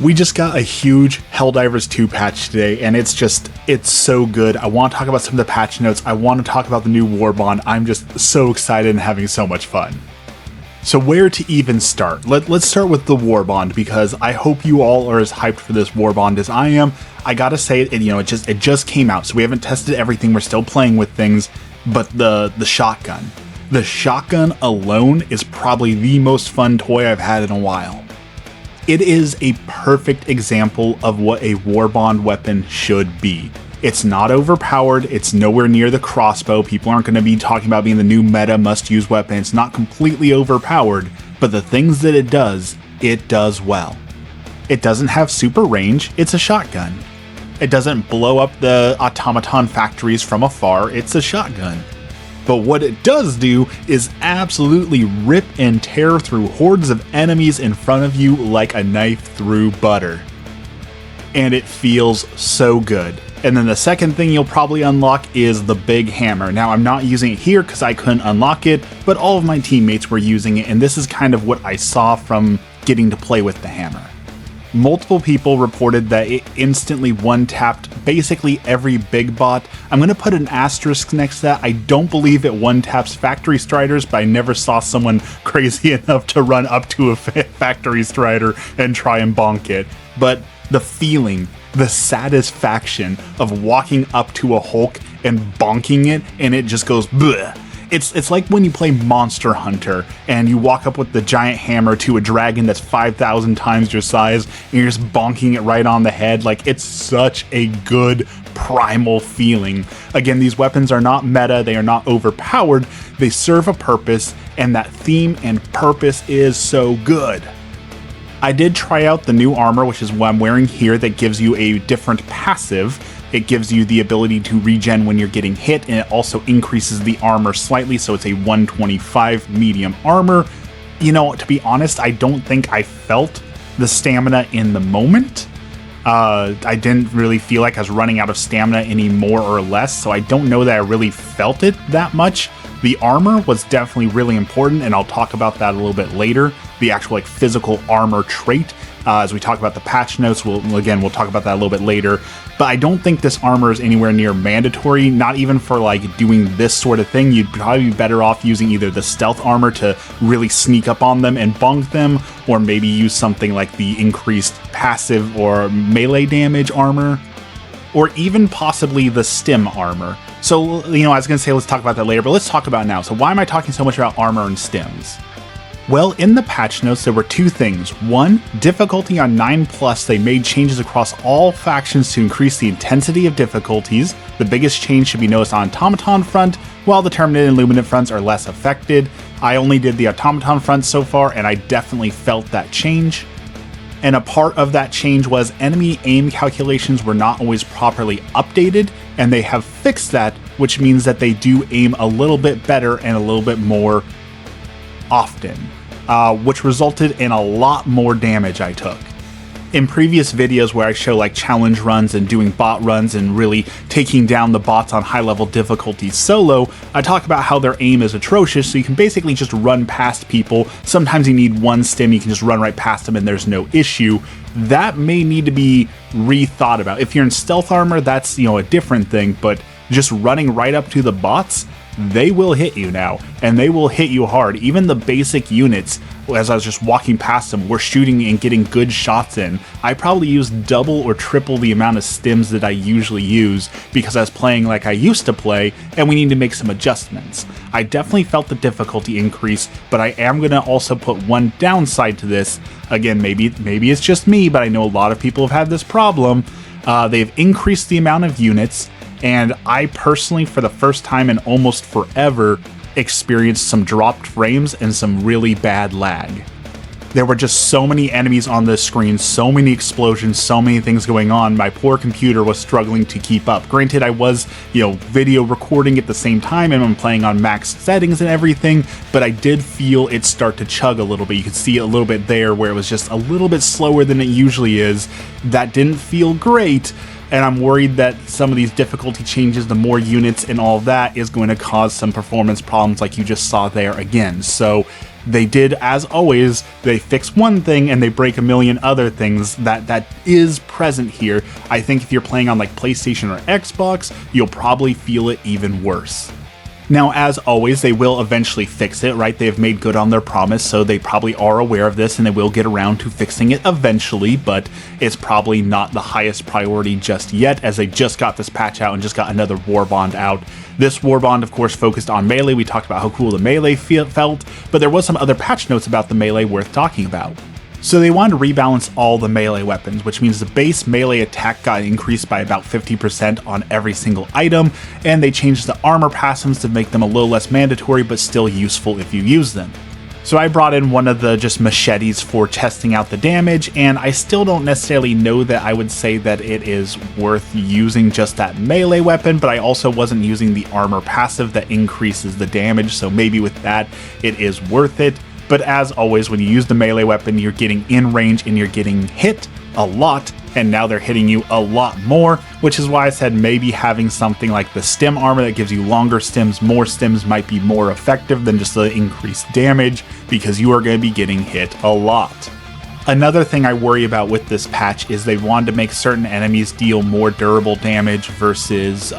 We just got a huge Helldivers 2 patch today, and it's so good. I want to talk about some of the patch notes. I want to talk about the new warbond. I'm just so excited and having so much fun. So where to even start? Let's start with the warbond, because I hope you all are as hyped for this warbond as I am. I gotta say, it just came out, so we haven't tested everything. We're still playing with things, but the shotgun. The shotgun alone is probably the most fun toy I've had in a while. It is a perfect example of what a warbond weapon should be. It's not overpowered, it's nowhere near the crossbow. People aren't going to be talking about being the new meta must-use weapon. It's not completely overpowered, but the things that it does well. It doesn't have super range, it's a shotgun. It doesn't blow up the automaton factories from afar, it's a shotgun. But what it does do is absolutely rip and tear through hordes of enemies in front of you like a knife through butter. And it feels so good. And then the second thing you'll probably unlock is the big hammer. Now, I'm not using it here because I couldn't unlock it, but all of my teammates were using it, and this is kind of what I saw from getting to play with the hammer. Multiple people reported that it instantly one-tapped basically every big bot. I'm going to put an asterisk next to that. I don't believe it one-taps factory striders, but I never saw someone crazy enough to run up to a factory strider and try and bonk it. But the feeling, the satisfaction of walking up to a Hulk and bonking it, and it just goes bleh. It's like when you play Monster Hunter and you walk up with the giant hammer to a dragon that's 5,000 times your size and you're just bonking it right on the head. Like, it's such a good primal feeling. Again, these weapons are not meta, they are not overpowered, they serve a purpose, and that theme and purpose is so good. I did try out the new armor, which is what I'm wearing here, that gives you a different passive. It gives you the ability to regen when you're getting hit, and it also increases the armor slightly, so it's a 125 medium armor. You know, to be honest, I don't think I felt the stamina in the moment. I didn't really feel like I was running out of stamina any more or less, so I don't know that I really felt it that much. The armor was definitely really important, and I'll talk about that a little bit later. The actual physical armor trait. As we talk about the patch notes, we'll talk about that a little bit later. But I don't think this armor is anywhere near mandatory, not even for doing this sort of thing. You'd probably be better off using either the stealth armor to really sneak up on them and bonk them, or maybe use something like the increased passive or melee damage armor, or even possibly the stim armor. So, I was going to say let's talk about that later, but let's talk about it now. So why am I talking so much about armor and stims? Well, in the patch notes, there were two things. One, difficulty on 9+, they made changes across all factions to increase the intensity of difficulties. The biggest change should be noticed on Automaton front, while the Terminate and Luminant fronts are less affected. I only did the Automaton front so far, and I definitely felt that change. And a part of that change was enemy aim calculations were not always properly updated, and they have fixed that, which means that they do aim a little bit better and a little bit more often, which resulted in a lot more damage I took. In previous videos where I show challenge runs and doing bot runs and really taking down the bots on high level difficulty solo, I talk about how their aim is atrocious, so you can basically just run past people. Sometimes you need one stim, you can just run right past them and there's no issue. That may need to be rethought about. If you're in stealth armor, that's a different thing, but just running right up to the bots, they will hit you now, and they will hit you hard. Even the basic units, as I was just walking past them, were shooting and getting good shots in. I probably used double or triple the amount of stims that I usually use because I was playing like I used to play, and we need to make some adjustments. I definitely felt the difficulty increase, but I am going to also put one downside to this. Again, maybe it's just me, but I know a lot of people have had this problem. They've increased the amount of units, and I personally, for the first time in almost forever, experienced some dropped frames and some really bad lag. There were just so many enemies on the screen, so many explosions, so many things going on. My poor computer was struggling to keep up. Granted, I was, video recording at the same time and I'm playing on max settings and everything, but I did feel it start to chug a little bit. You could see it a little bit there where it was just a little bit slower than it usually is. That didn't feel great. And I'm worried that some of these difficulty changes, the more units and all that, is going to cause some performance problems like you just saw there again. So They did, as always, they fix one thing and they break a million other things that is present here. I think if you're playing on like PlayStation or Xbox, you'll probably feel it even worse. Now, as always, they will eventually fix it, right? They've made good on their promise, so they probably are aware of this and they will get around to fixing it eventually, but it's probably not the highest priority just yet, as they just got this patch out and just got another warbond out. This warbond, of course, focused on melee. We talked about how cool the melee felt, but there was some other patch notes about the melee worth talking about. So they wanted to rebalance all the melee weapons, which means the base melee attack got increased by about 50% on every single item, and they changed the armor passives to make them a little less mandatory but still useful if you use them. So I brought in one of the just machetes for testing out the damage, and I still don't necessarily know that I would say that it is worth using just that melee weapon, but I also wasn't using the armor passive that increases the damage, so maybe with that it is worth it. But as always, when you use the melee weapon, you're getting in range and you're getting hit a lot, and now they're hitting you a lot more, which is why I said maybe having something like the stem armor that gives you longer stems, more stems might be more effective than just the increased damage, because you are going to be getting hit a lot. Another thing I worry about with this patch is they wanted to make certain enemies deal more durable damage versus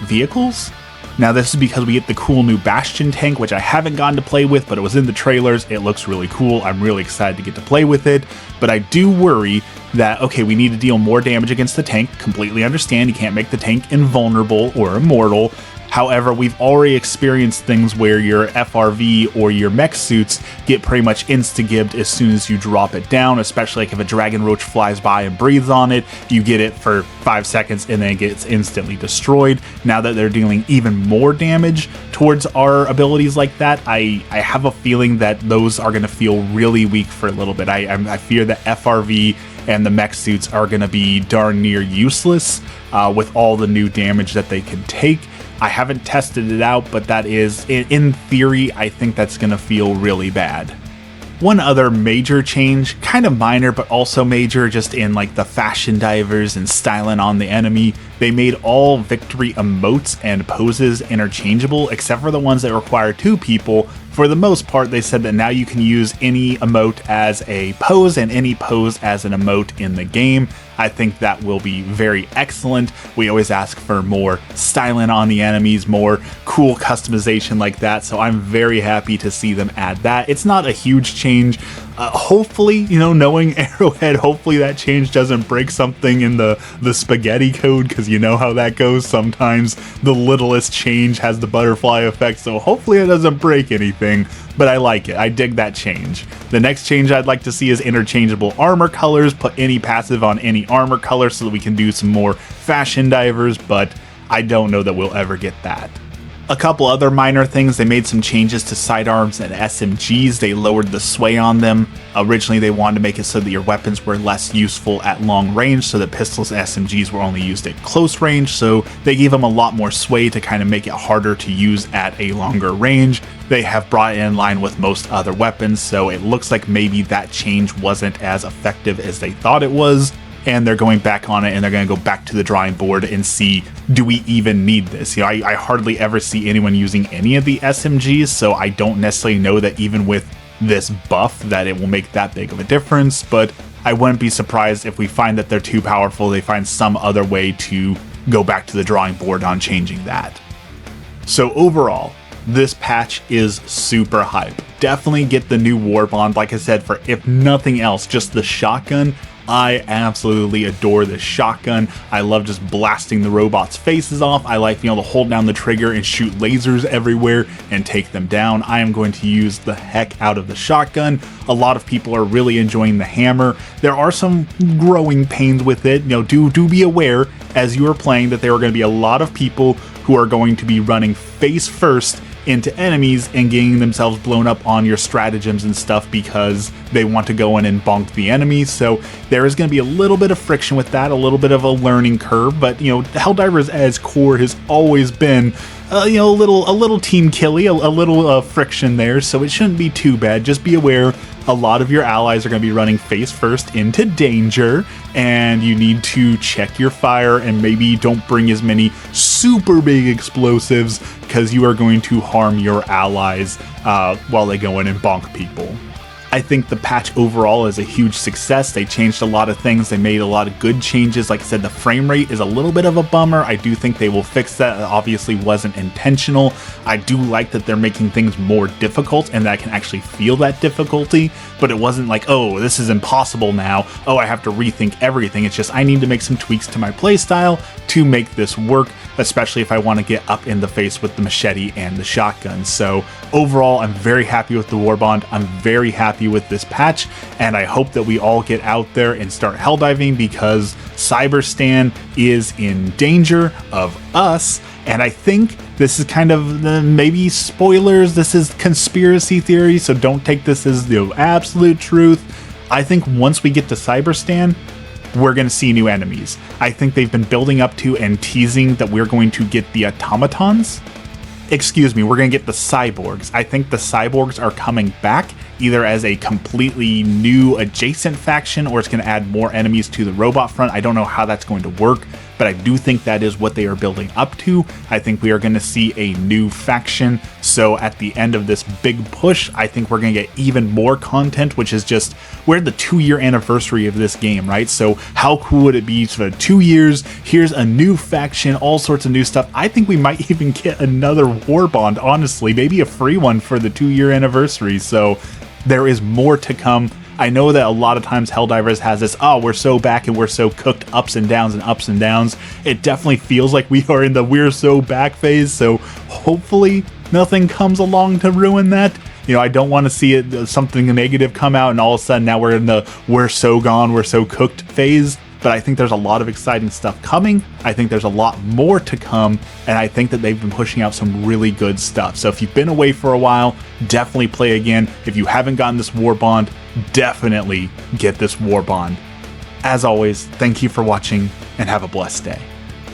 vehicles. Now this is because we get the cool new Bastion tank, which I haven't gotten to play with, but it was in the trailers. It looks really cool. I'm really excited to get to play with it, but I do worry that, okay, we need to deal more damage against the tank. Completely understand, you can't make the tank invulnerable or immortal. However, we've already experienced things where your FRV or your mech suits get pretty much insta-gibbed as soon as you drop it down, especially like if a dragon roach flies by and breathes on it, you get it for 5 seconds and then it gets instantly destroyed. Now that they're dealing even more damage towards our abilities like that, I have a feeling that those are going to feel really weak for a little bit. I fear that FRV and the mech suits are going to be darn near useless with all the new damage that they can take. I haven't tested it out, but that is, in theory, I think that's going to feel really bad. One other major change, kind of minor but also major, just in like the fashion divers and styling on the enemy, they made all victory emotes and poses interchangeable except for the ones that require 2 people. For the most part, they said that now you can use any emote as a pose and any pose as an emote in the game. I think that will be very excellent. We always ask for more styling on the enemies, more cool customization like that, so I'm very happy to see them add that. It's not a huge change. Hopefully, you know, knowing Arrowhead, hopefully that change doesn't break something in the spaghetti code, because you know how that goes. Sometimes the littlest change has the butterfly effect, so hopefully it doesn't break anything, but I like it. I dig that change. The next change I'd like to see is interchangeable armor colors. Put any passive on any armor color so that we can do some more fashion divers, but I don't know that we'll ever get that. A couple other minor things, they made some changes to sidearms and SMGs. They lowered the sway on them. Originally they wanted to make it so that your weapons were less useful at long range, so that pistols and SMGs were only used at close range, so they gave them a lot more sway to kind of make it harder to use at a longer range. They have brought it in line with most other weapons, so it looks like maybe that change wasn't as effective as they thought it was, and they're going back on it and they're going to go back to the drawing board and see, do we even need this? You know, I hardly ever see anyone using any of the SMGs, so I don't necessarily know that even with this buff that it will make that big of a difference, but I wouldn't be surprised if we find that they're too powerful, they find some other way to go back to the drawing board on changing that. So overall, this patch is super hype. Definitely get the new warbond, like I said, for if nothing else, just the shotgun. I absolutely adore this shotgun. I love just blasting the robots' faces off. I like being able to hold down the trigger and shoot lasers everywhere and take them down. I am going to use the heck out of the shotgun. A lot of people are really enjoying the hammer. There are some growing pains with it. You know, do be aware as you are playing that there are going to be a lot of people who are going to be running face first into enemies and getting themselves blown up on your stratagems and stuff because they want to go in and bonk the enemies. So there is going to be a little bit of friction with that, a little bit of a learning curve, but you know, Helldivers as core has always been you know, a little team killy, a little friction there, so it shouldn't be too bad. Just be aware a lot of your allies are going to be running face first into danger, and you need to check your fire and maybe don't bring as many super big explosives because you are going to harm your allies while they go in and bonk people. I think the patch overall is a huge success. They changed a lot of things. They made a lot of good changes. Like I said, the frame rate is a little bit of a bummer. I do think they will fix that. It obviously wasn't intentional. I do like that they're making things more difficult and that I can actually feel that difficulty, but it wasn't like, oh, this is impossible now. Oh, I have to rethink everything. It's just I need to make some tweaks to my playstyle to make this work, especially if I want to get up in the face with the machete and the shotgun. So overall, I'm very happy with the warbond. I'm very happy with this patch, and I hope that we all get out there and start helldiving, because Cyberstan is in danger of us. And I think this is kind of maybe spoilers. This is conspiracy theory, so don't take this as the absolute truth. I think once we get to Cyberstan, we're going to see new enemies. I think they've been building up to and teasing that we're going to get the automatons. Excuse me, we're going to get the cyborgs. I think the cyborgs are coming back, either as a completely new adjacent faction, or it's going to add more enemies to the robot front. I don't know how that's going to work, but I do think that is what they are building up to. I think we are going to see a new faction. So at the end of this big push, I think we're going to get even more content, which is just, we're at the 2-year anniversary of this game, right? So how cool would it be for 2 years? Here's a new faction, all sorts of new stuff. I think we might even get another warbond, honestly, maybe a free one for the 2-year anniversary. So there is more to come. I know that a lot of times Helldivers has this, oh, we're so back and we're so cooked, ups and downs and ups and downs. It definitely feels like we are in the we're so back phase, so hopefully nothing comes along to ruin that. You know, I don't want to see it, something negative come out and all of a sudden now we're in the we're so gone, we're so cooked phase. But I think there's a lot of exciting stuff coming. I think there's a lot more to come, and I think that they've been pushing out some really good stuff. So if you've been away for a while, definitely play again. If you haven't gotten this warbond, definitely get this warbond. As always, thank you for watching, and have a blessed day.